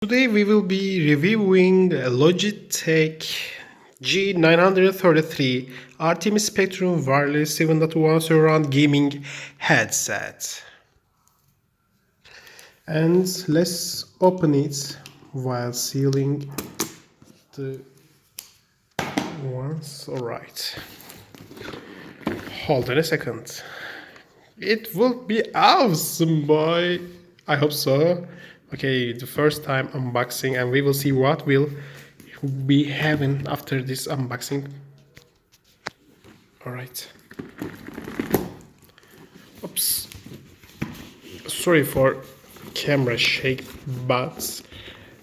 Today we will be reviewing a Logitech G933 Artemis Spectrum wireless 7.1 surround gaming headset. And let's open it while sealing the ones. Alright. Hold on a second. It will be awesome, boy. I hope so. Okay, the first time unboxing, and we will see what we'll be having after this unboxing. Alright. Oops. Sorry for camera shake, but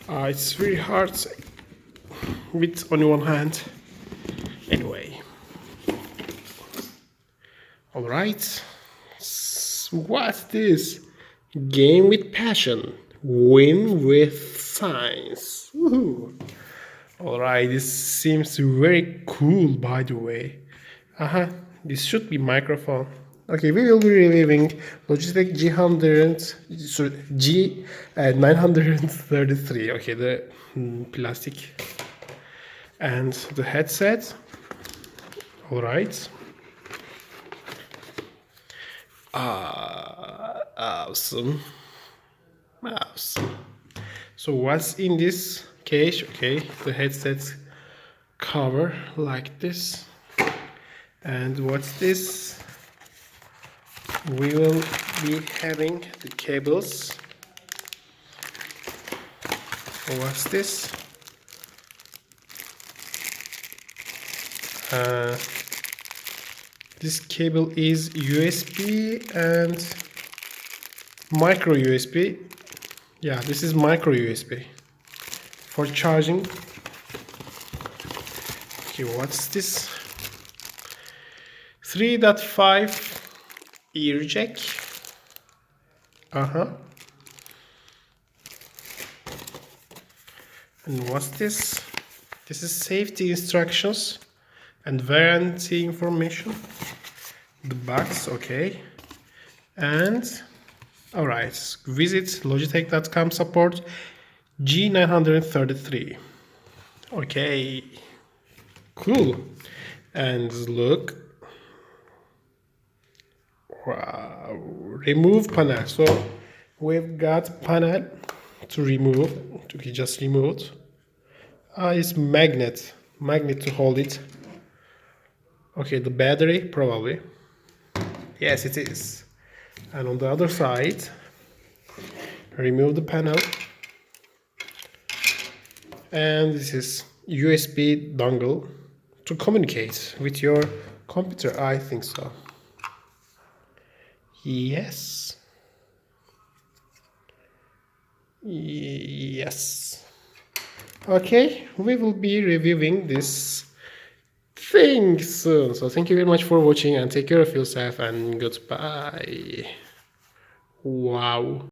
it's very hard with only one hand. Anyway. Alright. What's this? Game with passion. Win with science. Woohoo! Alright, this seems very cool, by the way. This should be microphone. Okay, we will be reviewing Logitech G933. Okay, the plastic and the headset. Alright. Awesome. Awesome. So what's in this case? Okay, the headset cover like this. And what's this? We will be having the cables. What's this? This cable is USB and micro USB. Yeah, this is micro USB for charging. Okay, what's this? 3.5 ear jack. And what's this? This is safety instructions and warranty information. The box, okay. And alright, visit logitech.com support G933. Okay, cool. And look, wow, remove panel. So we've got panel to remove. Okay, just remove it. It's magnet to hold it. Okay, the battery probably. Yes, it is. And on the other side, remove the panel. And this is USB dongle to communicate with your computer. I think so. Yes. Yes. Okay, we will be reviewing this thing soon. So thank you very much for watching and take care of yourself and goodbye. Wow.